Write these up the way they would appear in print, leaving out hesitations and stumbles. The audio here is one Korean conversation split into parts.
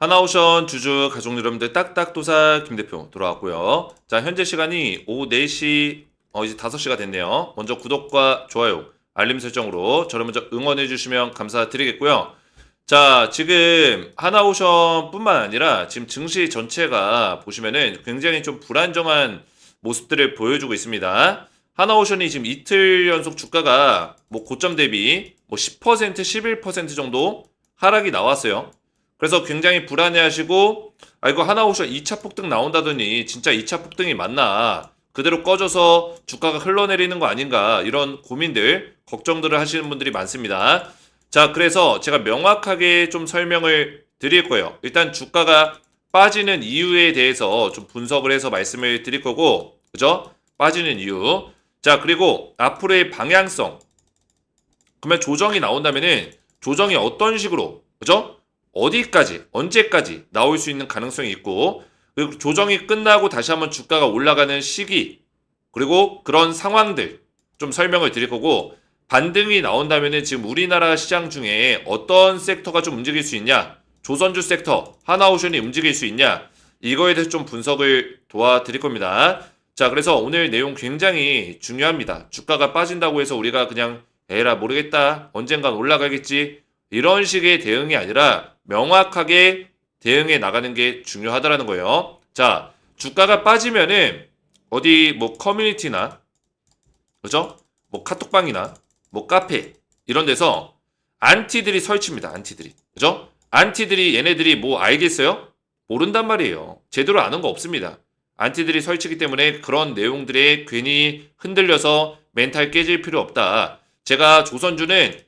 하나오션 주주 가족 여러분들 딱딱도사 김대표 돌아왔고요. 자, 현재 시간이 오후 4시, 이제 5시가 됐네요. 먼저 구독과 좋아요, 알림 설정으로 저를 먼저 응원해 주시면 감사드리겠고요. 자, 지금 하나오션 뿐만 아니라 지금 증시 전체가 보시면은 굉장히 좀 불안정한 모습들을 보여주고 있습니다. 하나오션이 지금 이틀 연속 주가가 뭐 고점 대비 뭐 10%, 11% 정도 하락이 나왔어요. 그래서 굉장히 불안해하시고 이거 하나오션 2차 폭등 나온다더니 진짜 2차 폭등이 맞나, 그대로 꺼져서 주가가 흘러내리는 거 아닌가, 이런 고민들 걱정들을 하시는 분들이 많습니다. 자, 그래서 제가 명확하게 좀 설명을 드릴 거예요. 일단 주가가 빠지는 이유에 대해서 좀 분석을 해서 말씀을 드릴 거고, 그죠? 빠지는 이유. 자, 그리고 앞으로의 방향성. 그러면 조정이 나온다면은 조정이 어떤 식으로, 그죠? 어디까지, 언제까지 나올 수 있는 가능성이 있고, 그리고 조정이 끝나고 다시 한번 주가가 올라가는 시기, 그리고 그런 상황들 좀 설명을 드릴 거고, 반등이 나온다면은 지금 우리나라 시장 중에 어떤 섹터가 좀 움직일 수 있냐, 조선주 섹터, 하나오션이 움직일 수 있냐, 이거에 대해서 좀 분석을 도와드릴 겁니다. 자, 그래서 오늘 내용 굉장히 중요합니다. 주가가 빠진다고 해서 우리가 그냥 에라 모르겠다, 언젠간 올라가겠지, 이런 식의 대응이 아니라 명확하게 대응해 나가는 게 중요하다라는 거예요. 자, 주가가 빠지면은 어디 뭐 커뮤니티나, 그죠? 뭐 카톡방이나 뭐 카페 이런 데서 안티들이 설칩니다. 안티들이. 그죠? 안티들이 얘네들이 뭐 알겠어요? 모른단 말이에요. 제대로 아는 거 없습니다. 안티들이 설치기 때문에 그런 내용들에 괜히 흔들려서 멘탈 깨질 필요 없다. 제가 조선주는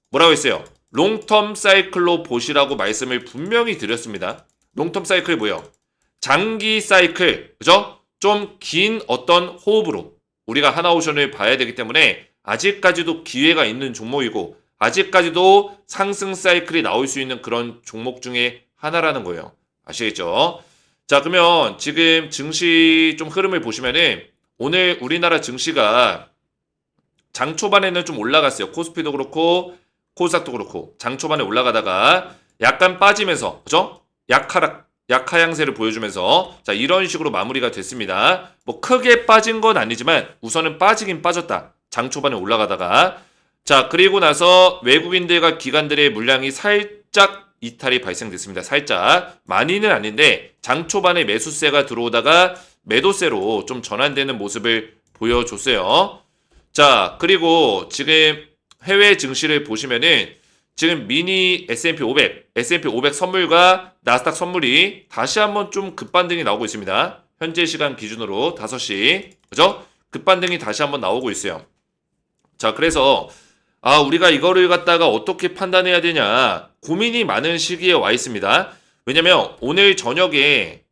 뭐라고 했어요? 롱텀 사이클로 보시라고 말씀을 분명히 드렸습니다. 롱텀 사이클이 뭐예요? 장기 사이클, 그죠? 좀 긴 어떤 호흡으로 우리가 하나오션을 봐야 되기 때문에 아직까지도 기회가 있는 종목이고, 아직까지도 상승 사이클이 나올 수 있는 그런 종목 중에 하나라는 거예요. 아시겠죠? 자, 그러면 지금 증시 좀 흐름을 보시면은 오늘 우리나라 증시가 장 초반에는 좀 올라갔어요. 코스피도 그렇고 코스닥도 그렇고 장 초반에 올라가다가 약간 빠지면서, 그죠? 약하양세를 보여주면서 자, 이런 식으로 마무리가 됐습니다. 뭐 크게 빠진 건 아니지만 우선은 빠지긴 빠졌다. 장 초반에 올라가다가. 자, 그리고 나서 외국인들과 기관들의 물량이 살짝 이탈이 발생됐습니다. 살짝. 많이는 아닌데 장 초반에 매수세가 들어오다가 매도세로 좀 전환되는 모습을 보여줬어요. 자, 그리고 지금 해외 증시를 보시면은 지금 미니 S&P 500, S&P 500 선물과 나스닥 선물이 다시 한번 좀 급반등이 나오고 있습니다. 현재 시간 기준으로 5시. 그죠? 급반등이 다시 한번 나오고 있어요. 자, 그래서 우리가 이거를 갖다가 어떻게 판단해야 되냐, 고민이 많은 시기에 와 있습니다. 왜냐면 오늘 저녁에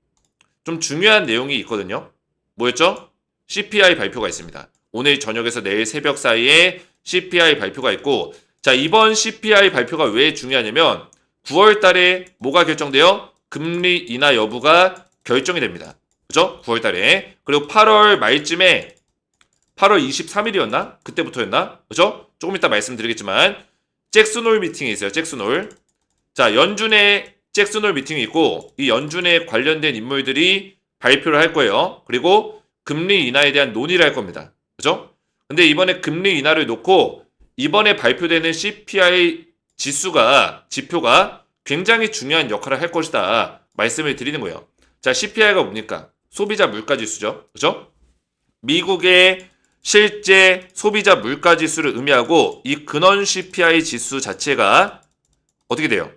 좀 중요한 내용이 있거든요. 뭐였죠? CPI 발표가 있습니다. 오늘 저녁에서 내일 새벽 사이에 CPI 발표가 있고, 자, 이번 CPI 발표가 왜 중요하냐면 9월 달에 뭐가 결정돼요? 금리 인하 여부가 결정이 됩니다. 그죠? 9월 달에. 그리고 8월 말쯤에 8월 23일이었나? 그때부터였나? 그죠? 조금 이따 말씀드리겠지만 잭슨홀 미팅이 있어요. 잭슨홀. 자, 연준의 잭슨홀 미팅이 있고, 이 연준에 관련된 인물들이 발표를 할 거예요. 그리고 금리 인하에 대한 논의를 할 겁니다. 그죠? 근데 이번에 금리 인하를 놓고 이번에 발표되는 CPI 지표가 굉장히 중요한 역할을 할 것이다 말씀을 드리는 거예요. 자, CPI가 뭡니까? 소비자 물가 지수죠. 그죠? 미국의 실제 소비자 물가 지수를 의미하고, 이 근원 CPI 지수 자체가 어떻게 돼요?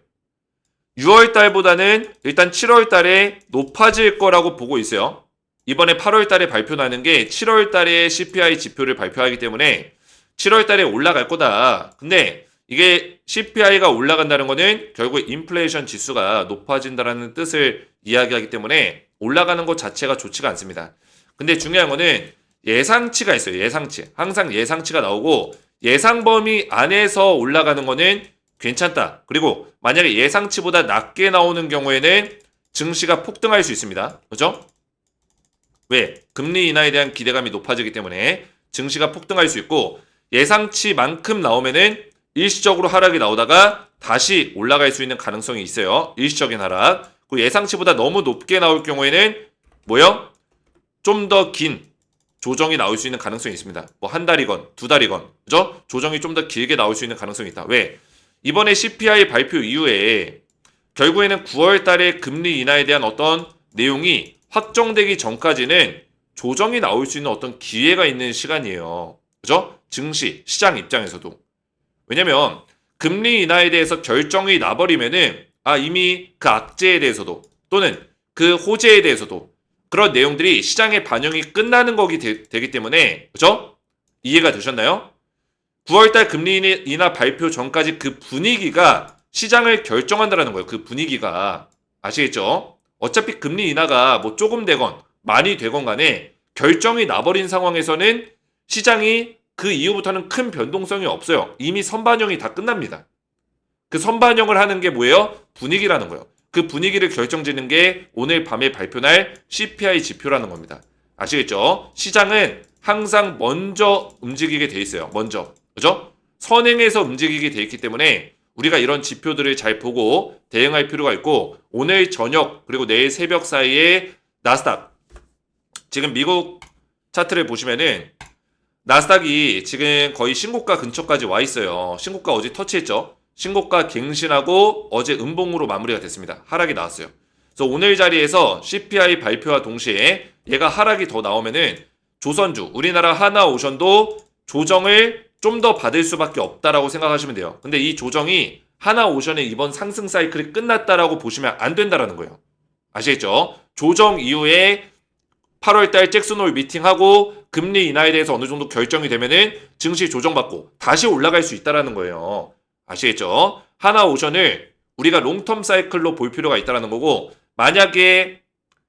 6월 달보다는 일단 7월 달에 높아질 거라고 보고 있어요. 이번에 8월 달에 발표나는 게 7월 달에 CPI 지표를 발표하기 때문에 7월 달에 올라갈 거다. 근데 이게 CPI가 올라간다는 거는 결국 인플레이션 지수가 높아진다는 뜻을 이야기하기 때문에 올라가는 것 자체가 좋지가 않습니다. 근데 중요한 거는 예상치가 있어요. 예상치. 항상 예상치가 나오고 예상 범위 안에서 올라가는 거는 괜찮다. 그리고 만약에 예상치보다 낮게 나오는 경우에는 증시가 폭등할 수 있습니다. 그죠? 왜? 금리 인하에 대한 기대감이 높아지기 때문에 증시가 폭등할 수 있고, 예상치만큼 나오면은 일시적으로 하락이 나오다가 다시 올라갈 수 있는 가능성이 있어요. 일시적인 하락. 그 예상치보다 너무 높게 나올 경우에는 뭐요? 좀 더 긴 조정이 나올 수 있는 가능성이 있습니다. 뭐 한 달이건 두 달이건 그죠? 조정이 좀 더 길게 나올 수 있는 가능성이 있다. 왜? 이번에 CPI 발표 이후에 결국에는 9월 달에 금리 인하에 대한 어떤 내용이 확정되기 전까지는 조정이 나올 수 있는 어떤 기회가 있는 시간이에요. 그죠? 증시, 시장 입장에서도. 왜냐면 금리 인하에 대해서 결정이 나버리면은 이미 그 악재에 대해서도 또는 그 호재에 대해서도 그런 내용들이 시장에 반영이 끝나는 거기 되기 때문에 그죠? 이해가 되셨나요? 9월달 금리 인하 발표 전까지 그 분위기가 시장을 결정한다라는 거예요. 그 분위기가. 아시겠죠? 어차피 금리 인하가 뭐 조금 되건 많이 되건 간에 결정이 나버린 상황에서는 시장이 그 이후부터는 큰 변동성이 없어요. 이미 선반영이 다 끝납니다. 그 선반영을 하는 게 뭐예요? 분위기라는 거예요. 그 분위기를 결정짓는 게 오늘 밤에 발표날 CPI 지표라는 겁니다. 아시겠죠? 시장은 항상 먼저 움직이게 돼 있어요. 먼저. 그죠? 선행해서 움직이게 돼 있기 때문에 우리가 이런 지표들을 잘 보고 대응할 필요가 있고 오늘 저녁 그리고 내일 새벽 사이에 나스닥 지금 미국 차트를 보시면은 나스닥이 지금 거의 신고가 근처까지 와 있어요. 신고가 어제 터치했죠. 신고가 갱신하고 어제 음봉으로 마무리가 됐습니다. 하락이 나왔어요. 그래서 오늘 자리에서 CPI 발표와 동시에 얘가 하락이 더 나오면은 조선주, 우리나라 하나오션도 조정을 좀 더 받을 수밖에 없다라고 생각하시면 돼요. 근데 이 조정이 하나오션의 이번 상승 사이클이 끝났다라고 보시면 안 된다라는 거예요. 아시겠죠? 조정 이후에 8월달 잭슨홀 미팅하고 금리 인하에 대해서 어느 정도 결정이 되면은 증시 조정받고 다시 올라갈 수 있다라는 거예요. 아시겠죠? 하나오션을 우리가 롱텀 사이클로 볼 필요가 있다라는 거고 만약에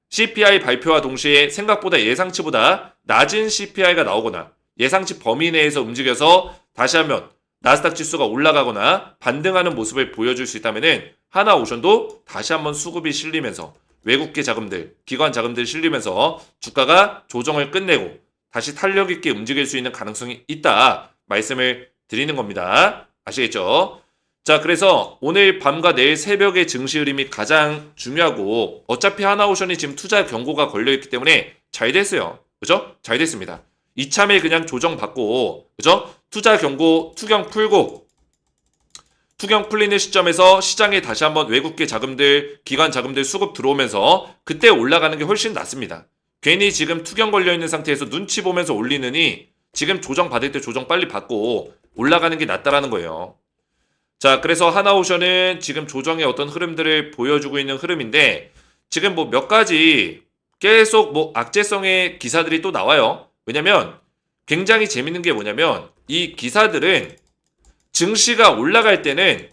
CPI 발표와 동시에 생각보다 예상치보다 낮은 CPI가 나오거나 예상치 범위 내에서 움직여서 다시 한번 나스닥 지수가 올라가거나 반등하는 모습을 보여줄 수 있다면은 하나오션도 다시 한번 수급이 실리면서 외국계 자금들, 기관 자금들 실리면서 주가가 조정을 끝내고 다시 탄력 있게 움직일 수 있는 가능성이 있다 말씀을 드리는 겁니다. 아시겠죠? 자, 그래서 오늘 밤과 내일 새벽의 증시 흐름이 가장 중요하고 어차피 하나오션이 지금 투자 경고가 걸려있기 때문에 잘 됐어요. 그죠? 잘 됐습니다. 이참에 그냥 조정받고 그죠? 투자 경고 투경 풀고 투경 풀리는 시점에서 시장에 다시 한번 외국계 자금들, 기관 자금들 수급 들어오면서 그때 올라가는 게 훨씬 낫습니다. 괜히 지금 투경 걸려있는 상태에서 눈치 보면서 올리느니 지금 조정 받을 때 조정 빨리 받고 올라가는 게 낫다라는 거예요. 자, 그래서 하나오션은 지금 조정의 어떤 흐름들을 보여주고 있는 흐름인데 지금 뭐 몇 가지 계속 뭐 악재성의 기사들이 또 나와요. 왜냐면 굉장히 재밌는 게 뭐냐면 이 기사들은 증시가 올라갈 때는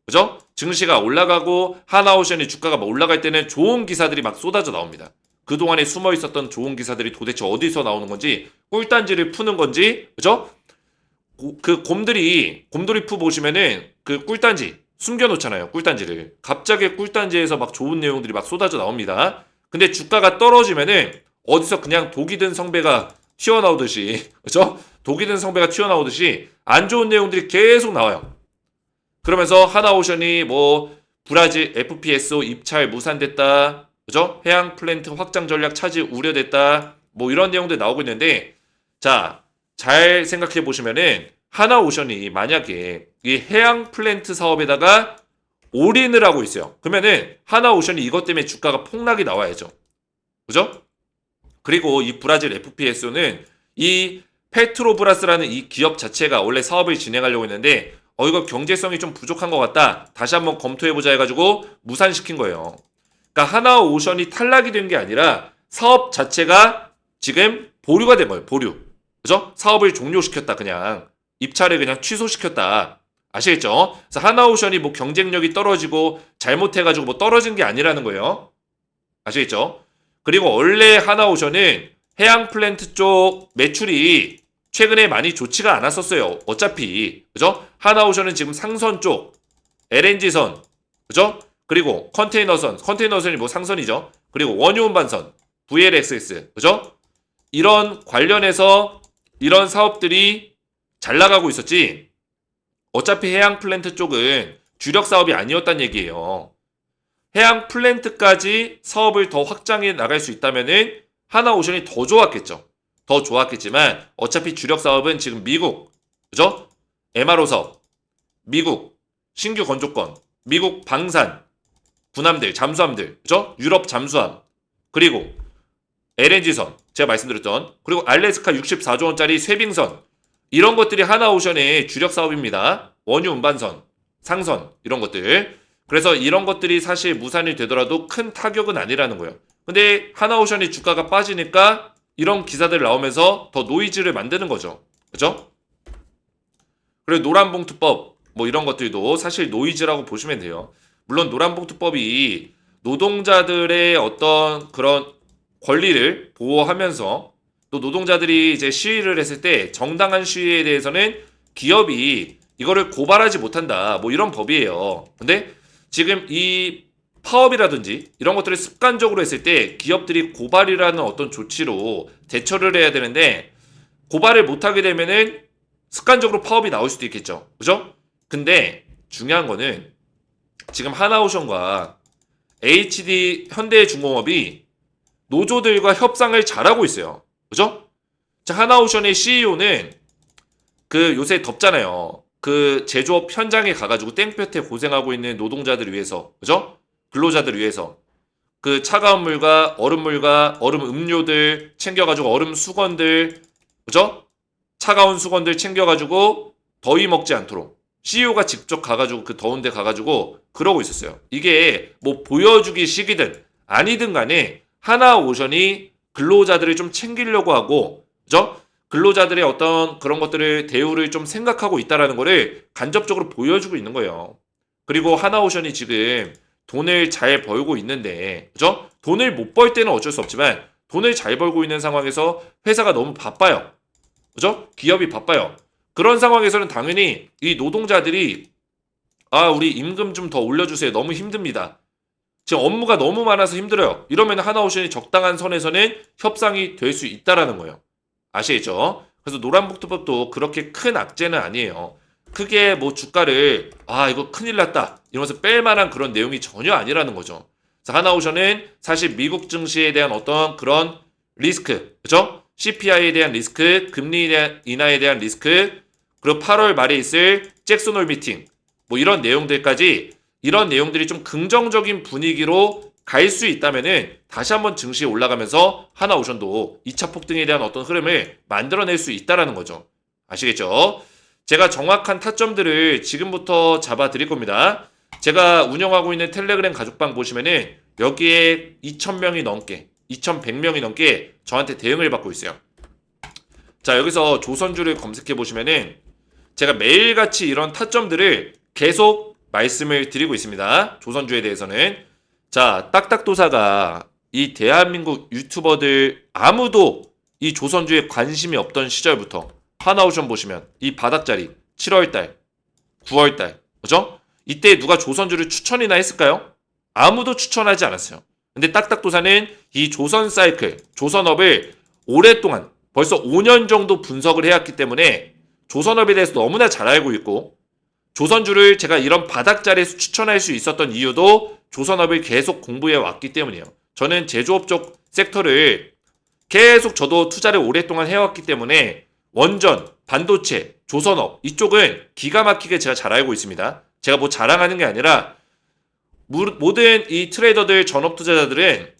그죠? 증시가 올라가고 하나오션이 주가가 막 올라갈 때는 좋은 기사들이 막 쏟아져 나옵니다. 그동안에 숨어 있었던 좋은 기사들이 도대체 어디서 나오는 건지 꿀단지를 푸는 건지 그죠? 그 곰돌이푸 보시면은 그 꿀단지 숨겨놓잖아요. 꿀단지를 갑자기 꿀단지에서 막 좋은 내용들이 막 쏟아져 나옵니다. 근데 주가가 떨어지면은 어디서 그냥 독이 든 성배가 튀어나오듯이 그죠? 독이 든 성배가 튀어나오듯이 안 좋은 내용들이 계속 나와요. 그러면서 하나오션이 뭐 브라질 FPSO 입찰 무산됐다. 그죠? 해양 플랜트 확장 전략 차질 우려됐다. 뭐 이런 내용들 나오고 있는데 자, 잘 생각해 보시면은 하나오션이 만약에 이 해양 플랜트 사업에다가 올인을 하고 있어요. 그러면은 하나오션이 이것 때문에 주가가 폭락이 나와야죠. 그죠? 그리고 이 브라질 FPSO는 이 페트로브라스라는 이 기업 자체가 원래 사업을 진행하려고 했는데 이거 경제성이 좀 부족한 것 같다. 다시 한번 검토해보자 해가지고 무산시킨 거예요. 그러니까 하나오션이 탈락이 된 게 아니라 사업 자체가 지금 보류가 된 거예요. 보류. 그죠? 사업을 종료시켰다. 그냥 입찰을 그냥 취소시켰다. 아시겠죠? 그래서 하나오션이 뭐 경쟁력이 떨어지고 잘못해가지고 뭐 떨어진 게 아니라는 거예요. 아시겠죠? 그리고 원래 하나오션은 해양 플랜트 쪽 매출이 최근에 많이 좋지가 않았었어요. 어차피 그죠? 하나오션은 지금 상선 쪽 LNG선 그죠? 그리고 컨테이너선이 뭐 상선이죠. 그리고 원유 운반선 VLXS 그죠? 이런 관련해서 이런 사업들이 잘 나가고 있었지. 어차피 해양 플랜트 쪽은 주력 사업이 아니었단 얘기예요. 해양 플랜트까지 사업을 더 확장해 나갈 수 있다면은 하나오션이 더 좋았겠죠. 더 좋았겠지만 어차피 주력 사업은 지금 미국, 그죠? MRO 사업, 미국 신규 건조권, 미국 방산, 군함들, 잠수함들, 그죠? 유럽 잠수함, 그리고 LNG선, 제가 말씀드렸던, 그리고 알래스카 64조 원짜리 쇄빙선, 이런 것들이 하나오션의 주력 사업입니다. 원유 운반선, 상선, 이런 것들. 그래서 이런 것들이 사실 무산이 되더라도 큰 타격은 아니라는 거예요. 근데 하나오션이 주가가 빠지니까 이런 기사들 나오면서 더 노이즈를 만드는 거죠. 그죠? 그리고 노란봉투법, 뭐 이런 것들도 사실 노이즈라고 보시면 돼요. 물론 노란봉투법이 노동자들의 어떤 그런 권리를 보호하면서 또 노동자들이 이제 시위를 했을 때 정당한 시위에 대해서는 기업이 이거를 고발하지 못한다. 뭐 이런 법이에요. 근데 지금 이 파업이라든지 이런 것들을 습관적으로 했을 때 기업들이 고발이라는 어떤 조치로 대처를 해야 되는데 고발을 못하게 되면은 습관적으로 파업이 나올 수도 있겠죠. 그죠? 근데 중요한 거는 지금 하나오션과 HD 현대중공업이 노조들과 협상을 잘하고 있어요. 그죠? 자, 하나오션의 CEO는 그 요새 덥잖아요. 그 제조업 현장에 가가지고 땡볕에 고생하고 있는 노동자들을 위해서, 그죠? 근로자들을 위해서 그 차가운 물과 얼음 음료들 챙겨가지고 얼음 수건들, 그죠? 차가운 수건들 챙겨가지고 더위 먹지 않도록 CEO가 직접 가가지고 그 더운데 가가지고 그러고 있었어요. 이게 뭐 보여주기 식이든 아니든 간에 하나오션이 근로자들을 좀 챙기려고 하고, 그죠? 근로자들의 어떤 그런 것들을 대우를 좀 생각하고 있다라는 거를 간접적으로 보여주고 있는 거예요. 그리고 하나오션이 지금 돈을 잘 벌고 있는데, 그죠? 돈을 못 벌 때는 어쩔 수 없지만 돈을 잘 벌고 있는 상황에서 회사가 너무 바빠요. 그죠? 기업이 바빠요. 그런 상황에서는 당연히 이 노동자들이 우리 임금 좀 더 올려주세요. 너무 힘듭니다. 지금 업무가 너무 많아서 힘들어요. 이러면 하나오션이 적당한 선에서는 협상이 될 수 있다라는 거예요. 아시겠죠? 그래서 노란복투법도 그렇게 큰 악재는 아니에요. 크게 뭐 주가를 이거 큰일 났다 이러면서 뺄 만한 그런 내용이 전혀 아니라는 거죠. 그래서 하나오션은 사실 미국 증시에 대한 어떤 그런 리스크, 그죠? CPI에 대한 리스크, 금리 인하에 대한 리스크, 그리고 8월 말에 있을 잭슨홀 미팅, 뭐 이런 내용들까지 이런 내용들이 좀 긍정적인 분위기로 갈 수 있다면은 다시 한번 증시에 올라가면서 하나오션도 2차 폭등에 대한 어떤 흐름을 만들어낼 수 있다라는 거죠. 아시겠죠? 제가 정확한 타점들을 지금부터 잡아 드릴 겁니다. 제가 운영하고 있는 텔레그램 가족방 보시면은 여기에 2,000명이 넘게 2,100명이 넘게 저한테 대응을 받고 있어요. 자, 여기서 조선주를 검색해 보시면은 제가 매일같이 이런 타점들을 계속 말씀을 드리고 있습니다. 조선주에 대해서는. 자, 딱딱도사가 이 대한민국 유튜버들 아무도 이 조선주에 관심이 없던 시절부터 하나오션 보시면 이 바닥자리 7월달, 9월달, 그죠? 이때 누가 조선주를 추천이나 했을까요? 아무도 추천하지 않았어요. 근데 딱딱도사는 이 조선 사이클, 조선업을 오랫동안 벌써 5년 정도 분석을 해왔기 때문에 조선업에 대해서 너무나 잘 알고 있고 조선주를 제가 이런 바닥자리에서 추천할 수 있었던 이유도 조선업을 계속 공부해 왔기 때문이에요. 저는 제조업 쪽 섹터를 계속 저도 투자를 오랫동안 해왔기 때문에 원전, 반도체, 조선업 이쪽은 기가 막히게 제가 잘 알고 있습니다. 제가 뭐 자랑하는 게 아니라 모든 이 트레이더들, 전업 투자자들은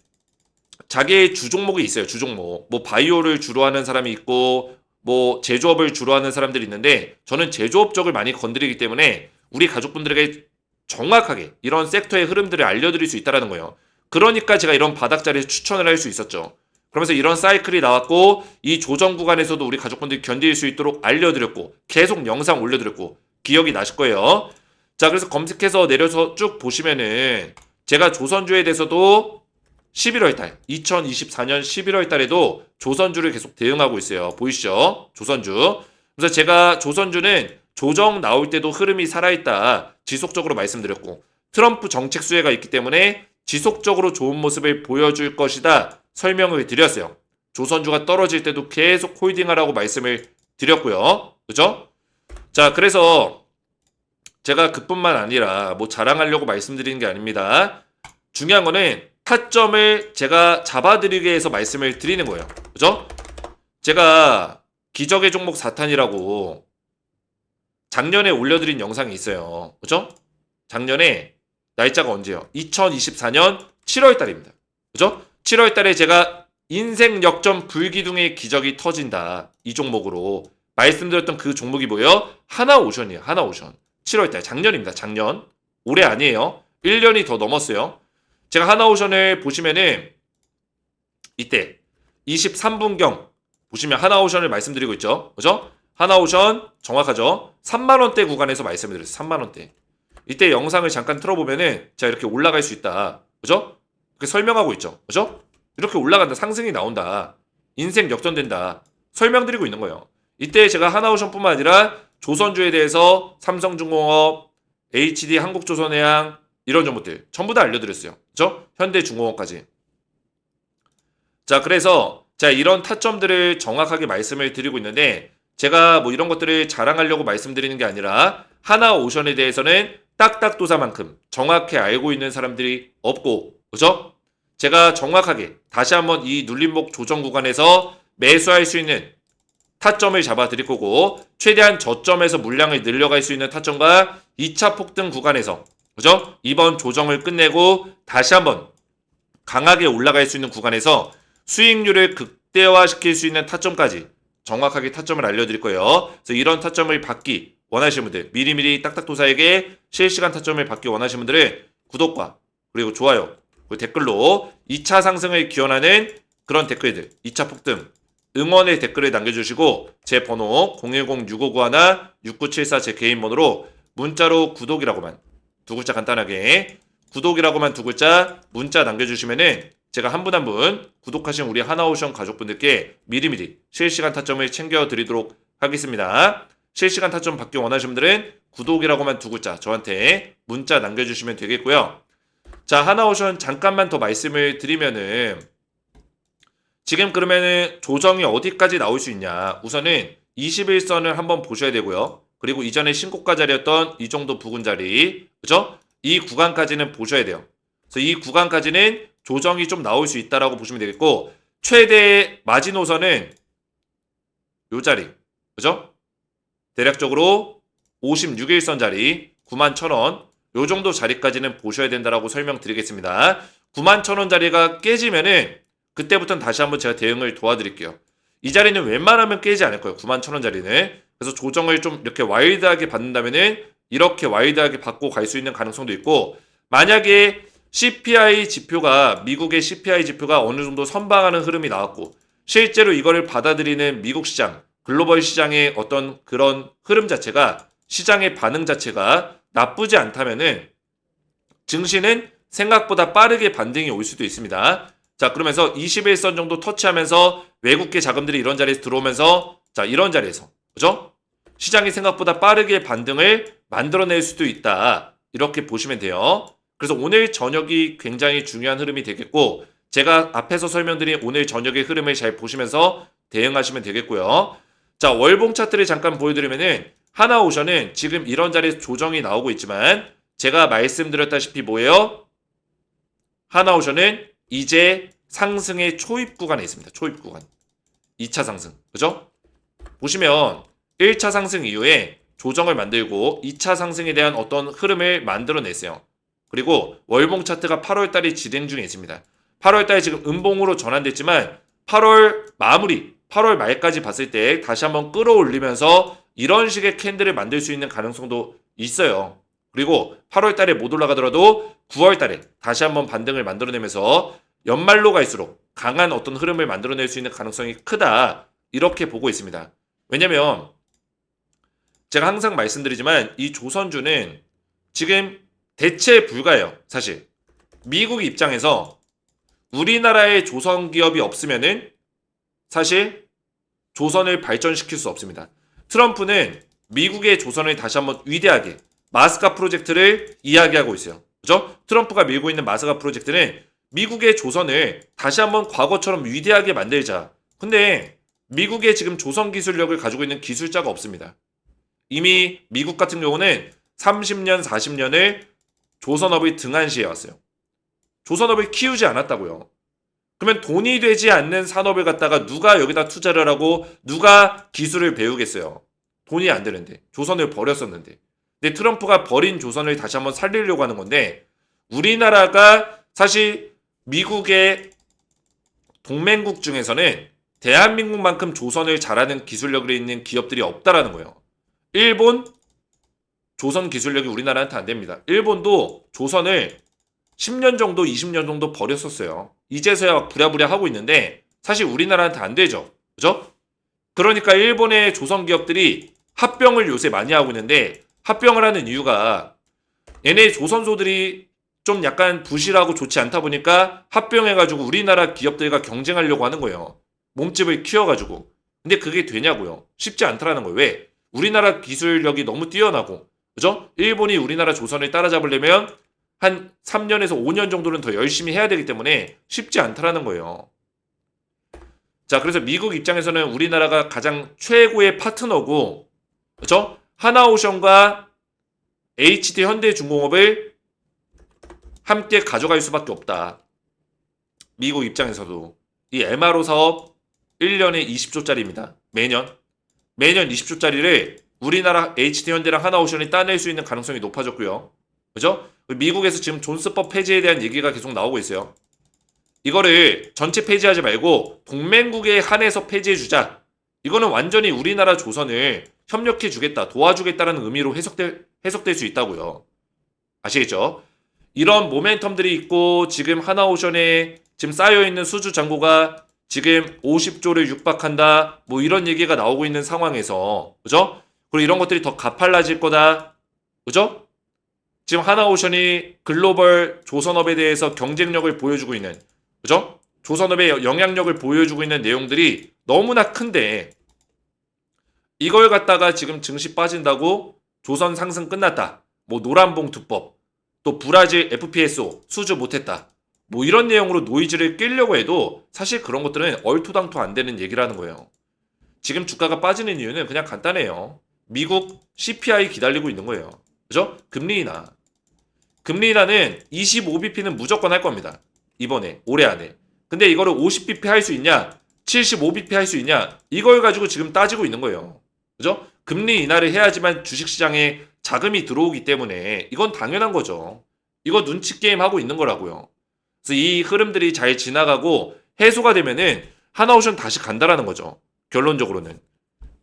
자기의 주종목이 있어요. 주종목. 뭐 바이오를 주로 하는 사람이 있고 뭐 제조업을 주로 하는 사람들이 있는데 저는 제조업 쪽을 많이 건드리기 때문에 우리 가족분들에게 정확하게 이런 섹터의 흐름들을 알려드릴 수 있다는 거예요. 그러니까 제가 이런 바닥자리에서 추천을 할 수 있었죠. 그러면서 이런 사이클이 나왔고 이 조정 구간에서도 우리 가족분들이 견딜 수 있도록 알려드렸고 계속 영상 올려드렸고 기억이 나실 거예요. 자, 그래서 검색해서 내려서 쭉 보시면은 제가 조선주에 대해서도 11월 달, 2024년 11월 달에도 조선주를 계속 대응하고 있어요. 보이시죠? 조선주. 그래서 제가 조선주는 조정 나올 때도 흐름이 살아있다. 지속적으로 말씀드렸고 트럼프 정책 수혜가 있기 때문에 지속적으로 좋은 모습을 보여줄 것이다. 설명을 드렸어요. 조선주가 떨어질 때도 계속 홀딩하라고 말씀을 드렸고요. 그죠? 자, 그래서 제가 그뿐만 아니라 뭐 자랑하려고 말씀드리는 게 아닙니다. 중요한 거는 타점을 제가 잡아드리기 위해서 말씀을 드리는 거예요. 그죠? 제가 기적의 종목 4탄이라고 작년에 올려드린 영상이 있어요. 그죠? 작년에 날짜가 언제요? 2024년 7월 달입니다. 그죠? 7월 달에 제가 인생 역전 불기둥의 기적이 터진다. 이 종목으로 말씀드렸던 그 종목이 뭐예요? 하나오션이에요. 하나오션. 7월 달. 작년입니다. 작년. 올해 아니에요. 1년이 더 넘었어요. 제가 하나오션을 보시면은 이때 23분경 보시면 하나오션을 말씀드리고 있죠. 그죠? 하나오션 정확하죠? 3만원대 구간에서 말씀을 드렸어요. 3만원대. 이때 영상을 잠깐 틀어보면은 자 이렇게 올라갈 수 있다. 그죠? 이렇게 설명하고 있죠. 그죠? 이렇게 올라간다. 상승이 나온다. 인생 역전된다. 설명드리고 있는 거예요. 이때 제가 하나오션뿐만 아니라 조선주에 대해서 삼성중공업, HD 한국조선해양 이런 종목들 전부 다 알려드렸어요. 그죠? 현대중공업까지. 자 그래서 자 이런 타점들을 정확하게 말씀을 드리고 있는데 제가 뭐 이런 것들을 자랑하려고 말씀드리는 게 아니라 하나오션에 대해서는 딱딱도사만큼 정확히 알고 있는 사람들이 없고 그죠? 제가 정확하게 다시 한번 이 눌림목 조정 구간에서 매수할 수 있는 타점을 잡아 드릴 거고 최대한 저점에서 물량을 늘려갈 수 있는 타점과 2차 폭등 구간에서 그죠? 이번 조정을 끝내고 다시 한번 강하게 올라갈 수 있는 구간에서 수익률을 극대화시킬 수 있는 타점까지 정확하게 타점을 알려드릴 거예요. 그래서 이런 타점을 받기 원하시는 분들 미리미리 딱딱도사에게 실시간 타점을 받기 원하시는 분들은 구독과 그리고 좋아요 그리고 댓글로 2차 상승을 기원하는 그런 댓글들 2차 폭등 응원의 댓글을 남겨주시고 제 번호 010-6591-6974 제 개인 번호로 문자로 구독이라고만 두 글자 간단하게 구독이라고만 두 글자 문자 남겨주시면은 제가 한 분 한 분 구독하신 우리 하나오션 가족분들께 미리미리 실시간 타점을 챙겨드리도록 하겠습니다. 실시간 타점 받기 원하시는 분들은 구독이라고만 두 글자 저한테 문자 남겨주시면 되겠고요. 자 하나오션 잠깐만 더 말씀을 드리면은 지금 그러면은 조정이 어디까지 나올 수 있냐 우선은 21선을 한번 보셔야 되고요. 그리고 이전에 신고가 자리였던 이 정도 부근 자리 그죠? 이 구간까지는 보셔야 돼요. 그래서 이 구간까지는 조정이 좀 나올 수 있다라고 보시면 되겠고 최대 마지노선은 요 자리 그죠? 대략적으로 56일선 자리 91,000원 요 정도 자리까지는 보셔야 된다라고 설명드리겠습니다. 91,000원 자리가 깨지면은 그때부터는 다시 한번 제가 대응을 도와드릴게요. 이 자리는 웬만하면 깨지 않을 거예요. 91,000원 자리는. 그래서 조정을 좀 이렇게 와일드하게 받는다면은 이렇게 와일드하게 받고 갈 수 있는 가능성도 있고 만약에 CPI 지표가 미국의 CPI 지표가 어느 정도 선방하는 흐름이 나왔고 실제로 이거를 받아들이는 미국 시장 글로벌 시장의 어떤 그런 흐름 자체가 시장의 반응 자체가 나쁘지 않다면은 증시는 생각보다 빠르게 반등이 올 수도 있습니다. 자 그러면서 21선 정도 터치하면서 외국계 자금들이 이런 자리에서 들어오면서 자 이런 자리에서 그죠? 시장이 생각보다 빠르게 반등을 만들어낼 수도 있다. 이렇게 보시면 돼요. 그래서 오늘 저녁이 굉장히 중요한 흐름이 되겠고 제가 앞에서 설명드린 오늘 저녁의 흐름을 잘 보시면서 대응하시면 되겠고요. 자 월봉 차트를 잠깐 보여드리면은 하나오션은 지금 이런 자리에서 조정이 나오고 있지만 제가 말씀드렸다시피 뭐예요? 하나오션은 이제 상승의 초입 구간에 있습니다. 초입 구간. 2차 상승. 그죠? 보시면 1차 상승 이후에 조정을 만들고 2차 상승에 대한 어떤 흐름을 만들어냈어요. 그리고 월봉 차트가 8월달에 진행 중에 있습니다. 8월달에 지금 음봉으로 전환됐지만 8월 마무리, 8월 말까지 봤을 때 다시 한번 끌어올리면서 이런 식의 캔들을 만들 수 있는 가능성도 있어요. 그리고 8월달에 못 올라가더라도 9월달에 다시 한번 반등을 만들어내면서 연말로 갈수록 강한 어떤 흐름을 만들어낼 수 있는 가능성이 크다. 이렇게 보고 있습니다. 왜냐면 제가 항상 말씀드리지만 이 조선주는 지금 대체 불가해요. 사실 미국 입장에서 우리나라의 조선 기업이 없으면은 사실 조선을 발전시킬 수 없습니다. 트럼프는 미국의 조선을 다시 한번 위대하게 마스카 프로젝트를 이야기하고 있어요. 그죠? 트럼프가 밀고 있는 마스카 프로젝트는 미국의 조선을 다시 한번 과거처럼 위대하게 만들자. 근데 미국의 지금 조선 기술력을 가지고 있는 기술자가 없습니다. 이미 미국 같은 경우는 30년, 40년을 조선업의 등한시해 왔어요. 조선업을 키우지 않았다고요. 그러면 돈이 되지 않는 산업을 갖다가 누가 여기다 투자를 하고 누가 기술을 배우겠어요. 돈이 안 되는데. 조선을 버렸었는데. 근데 트럼프가 버린 조선을 다시 한번 살리려고 하는 건데 우리나라가 사실 미국의 동맹국 중에서는 대한민국만큼 조선을 잘하는 기술력이 있는 기업들이 없다라는 거예요. 일본 조선 기술력이 우리나라한테 안 됩니다. 일본도 조선을 10년 정도, 20년 정도 버렸었어요. 이제서야 막 부랴부랴 하고 있는데 사실 우리나라한테 안 되죠. 그죠? 그러니까 일본의 조선 기업들이 합병을 요새 많이 하고 있는데 합병을 하는 이유가 얘네 조선소들이 좀 약간 부실하고 좋지 않다 보니까 합병해가지고 우리나라 기업들과 경쟁하려고 하는 거예요. 몸집을 키워가지고. 근데 그게 되냐고요. 쉽지 않다라는 거예요. 왜? 우리나라 기술력이 너무 뛰어나고 그죠? 일본이 우리나라 조선을 따라잡으려면 한 3년에서 5년 정도는 더 열심히 해야 되기 때문에 쉽지 않다라는 거예요. 자, 그래서 미국 입장에서는 우리나라가 가장 최고의 파트너고 그죠? 하나오션과 HD 현대중공업을 함께 가져갈 수밖에 없다. 미국 입장에서도 이 MRO 사업 1년에 20조짜리입니다. 매년 20조짜리를 우리나라 HD 현대랑 하나오션이 따낼 수 있는 가능성이 높아졌고요. 그죠? 미국에서 지금 존스법 폐지에 대한 얘기가 계속 나오고 있어요. 이거를 전체 폐지하지 말고 동맹국에 한해서 폐지해주자. 이거는 완전히 우리나라 조선을 협력해주겠다, 도와주겠다라는 의미로 해석될 수 있다고요. 아시겠죠? 이런 모멘텀들이 있고 지금 하나오션에 지금 쌓여있는 수주 잔고가 지금 50조를 육박한다. 뭐 이런 얘기가 나오고 있는 상황에서 그죠? 그리고 이런 것들이 더 가팔라질 거다. 그죠? 지금 하나오션이 글로벌 조선업에 대해서 경쟁력을 보여주고 있는 그죠? 조선업의 영향력을 보여주고 있는 내용들이 너무나 큰데 이걸 갖다가 지금 증시 빠진다고 조선 상승 끝났다. 뭐 노란봉투법 또 브라질 FPSO 수주 못했다. 뭐 이런 내용으로 노이즈를 끼려고 해도 사실 그런 것들은 얼토당토 안 되는 얘기라는 거예요. 지금 주가가 빠지는 이유는 그냥 간단해요. 미국 CPI 기다리고 있는 거예요. 그죠? 금리 인하. 금리 인하는 25bp는 무조건 할 겁니다. 이번에 올해 안에. 근데 이거를 50bp 할 수 있냐? 75bp 할 수 있냐? 이걸 가지고 지금 따지고 있는 거예요. 그죠? 금리 인하를 해야지만 주식시장에 자금이 들어오기 때문에 이건 당연한 거죠. 이거 눈치 게임 하고 있는 거라고요. 그래서 이 흐름들이 잘 지나가고 해소가 되면은 하나오션 다시 간다라는 거죠. 결론적으로는.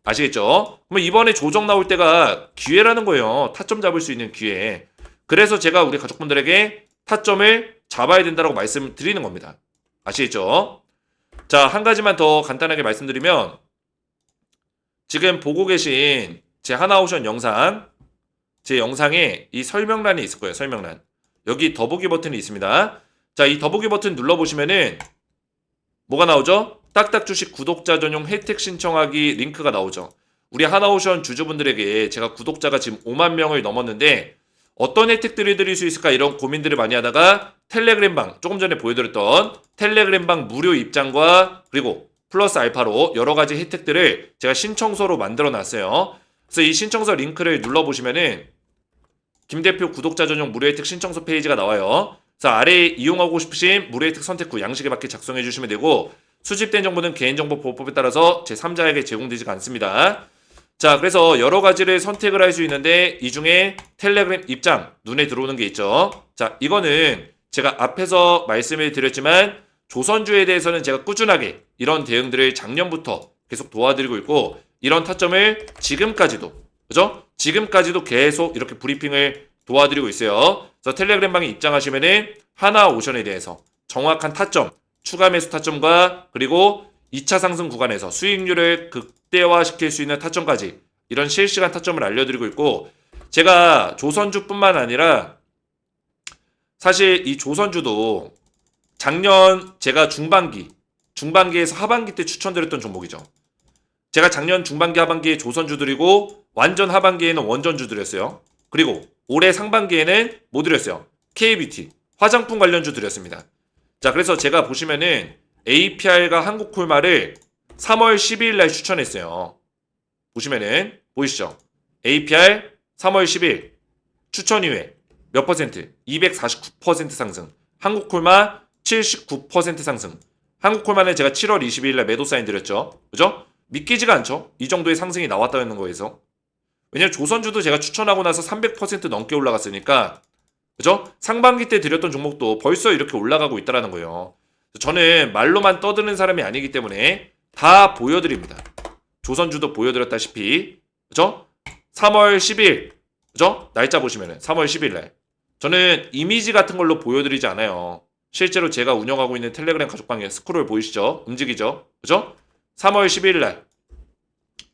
아시겠죠? 그럼 이번에 조정 나올 때가 기회라는 거예요. 타점 잡을 수 있는 기회. 그래서 제가 우리 가족분들에게 타점을 잡아야 된다고 말씀드리는 겁니다. 아시겠죠? 자, 한 가지만 더 간단하게 말씀드리면 지금 보고 계신 제 하나오션 영상, 제 영상에 이 설명란이 있을 거예요. 설명란. 여기 더보기 버튼이 있습니다. 자, 이 더보기 버튼 눌러보시면은 뭐가 나오죠? 딱딱 주식 구독자 전용 혜택 신청하기 링크가 나오죠. 우리 하나오션 주주분들에게 제가 구독자가 지금 5만 명을 넘었는데 어떤 혜택들을 드릴 수 있을까 이런 고민들을 많이 하다가 텔레그램방 조금 전에 보여드렸던 텔레그램방 무료 입장과 그리고 플러스 알파로 여러 가지 혜택들을 제가 신청서로 만들어 놨어요. 그래서 이 신청서 링크를 눌러보시면은 김 대표 구독자 전용 무료 혜택 신청서 페이지가 나와요. 그래서 아래에 이용하고 싶으신 무료 혜택 선택 후 양식에 맞게 작성해 주시면 되고 수집된 정보는 개인정보 보호법에 따라서 제3자에게 제공되지가 않습니다. 자, 그래서 여러 가지를 선택을 할 수 있는데 이 중에 텔레그램 입장 눈에 들어오는 게 있죠. 자, 이거는 제가 앞에서 말씀을 드렸지만 조선주에 대해서는 제가 꾸준하게 이런 대응들을 작년부터 계속 도와드리고 있고 이런 타점을 지금까지도 그죠? 지금까지도 계속 이렇게 브리핑을 도와드리고 있어요. 그래서 텔레그램방에 입장하시면은 하나오션에 대해서 정확한 타점, 추가 매수 타점과 그리고 2차 상승 구간에서 수익률을 극대화시킬 수 있는 타점까지 이런 실시간 타점을 알려드리고 있고 제가 조선주뿐만 아니라 사실 이 조선주도 작년 제가 중반기에서 하반기 때 추천드렸던 종목이죠. 제가 작년 중반기 하반기에 조선주들이고 완전 하반기에는 원전주들이었어요. 그리고 올해 상반기에는 뭐 드렸어요? K뷰티 화장품 관련주 드렸습니다. 자, 그래서 제가 보시면은 APR과 한국콜마를 3월 12일 날 추천했어요. 보시면은 보이시죠? APR 3월 10일 추천 이후에 몇 퍼센트? 249% 상승. 한국콜마 79% 상승. 한국콜마는 제가 7월 22일날 매도 사인 드렸죠. 그죠? 믿기지가 않죠? 이 정도의 상승이 나왔다는 거에서. 왜냐면 조선주도 제가 추천하고 나서 300% 넘게 올라갔으니까, 그죠? 상반기 때 드렸던 종목도 벌써 이렇게 올라가고 있다는 거예요. 저는 말로만 떠드는 사람이 아니기 때문에 다 보여드립니다. 조선주도 보여드렸다시피, 그죠? 3월 10일, 그죠? 날짜 보시면은 3월 10일 날. 저는 이미지 같은 걸로 보여드리지 않아요. 실제로 제가 운영하고 있는 텔레그램 가족방에 스크롤 보이시죠? 움직이죠? 그죠? 3월 10일 날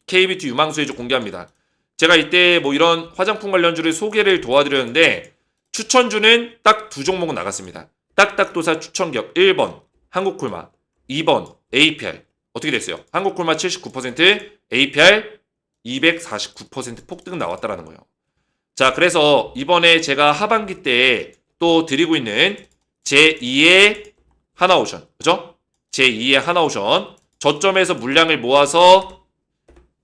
KBT 유망수혜주 공개합니다. 제가 이때 뭐 이런 화장품 관련주를 소개를 도와드렸는데 추천주는 딱 두 종목 나갔습니다. 딱딱도사 추천기업 1번 한국콜마, 2번 APR. 어떻게 됐어요? 한국콜마 79%, APR 249% 폭등 나왔다라는 거예요. 자, 그래서 이번에 제가 하반기 때 또 드리고 있는 제2의 하나오션, 그죠? 제2의 하나오션. 저점에서 물량을 모아서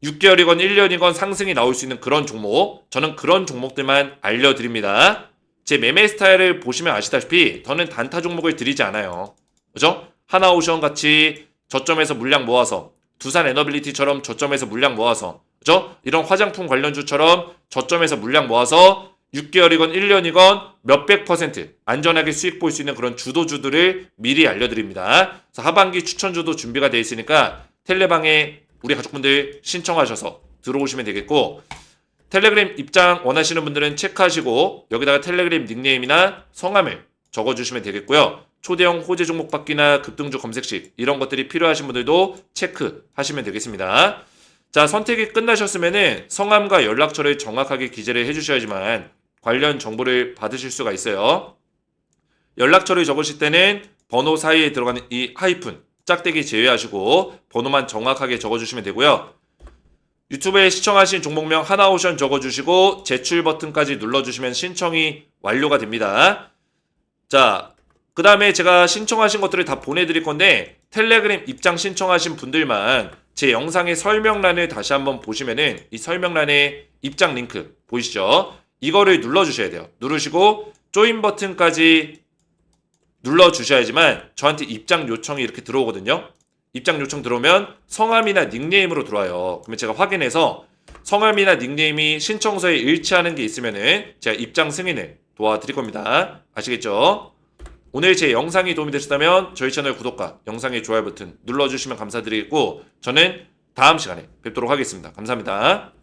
6개월이건 1년이건 상승이 나올 수 있는 그런 종목. 저는 그런 종목들만 알려드립니다. 제 매매 스타일을 보시면 아시다시피 저는 단타 종목을 드리지 않아요. 그죠? 하나오션 같이 저점에서 물량 모아서, 두산 에너빌리티처럼 저점에서 물량 모아서, 그죠? 이런 화장품 관련주처럼 저점에서 물량 모아서 6개월이건 1년이건 몇백 퍼센트 안전하게 수익 볼 수 있는 그런 주도주들을 미리 알려드립니다. 그래서 하반기 추천주도 준비가 되어 있으니까 텔레방에 우리 가족분들 신청하셔서 들어오시면 되겠고, 텔레그램 입장 원하시는 분들은 체크하시고 여기다가 텔레그램 닉네임이나 성함을 적어주시면 되겠고요. 초대형 호재 종목 받기나 급등주 검색식 이런 것들이 필요하신 분들도 체크하시면 되겠습니다. 자, 선택이 끝나셨으면은 성함과 연락처를 정확하게 기재를 해주셔야지만 관련 정보를 받으실 수가 있어요. 연락처를 적으실 때는 번호 사이에 들어가는 이 하이픈 짝대기 제외하시고 번호만 정확하게 적어주시면 되고요. 유튜브에 시청하신 종목명 하나오션 적어주시고 제출 버튼까지 눌러주시면 신청이 완료가 됩니다. 자, 그 다음에 제가 신청하신 것들을 다 보내드릴 건데 텔레그램 입장 신청하신 분들만 제 영상의 설명란을 다시 한번 보시면은 이 설명란에 입장 링크 보이시죠? 이거를 눌러주셔야 돼요. 누르시고 조인 버튼까지 눌러주셔야지만 저한테 입장 요청이 이렇게 들어오거든요. 입장 요청 들어오면 성함이나 닉네임으로 들어와요. 그러면 제가 확인해서 성함이나 닉네임이 신청서에 일치하는 게 있으면은 제가 입장 승인을 도와드릴 겁니다. 아시겠죠? 오늘 제 영상이 도움이 되셨다면 저희 채널 구독과 영상의 좋아요 버튼 눌러주시면 감사드리겠고 저는 다음 시간에 뵙도록 하겠습니다. 감사합니다.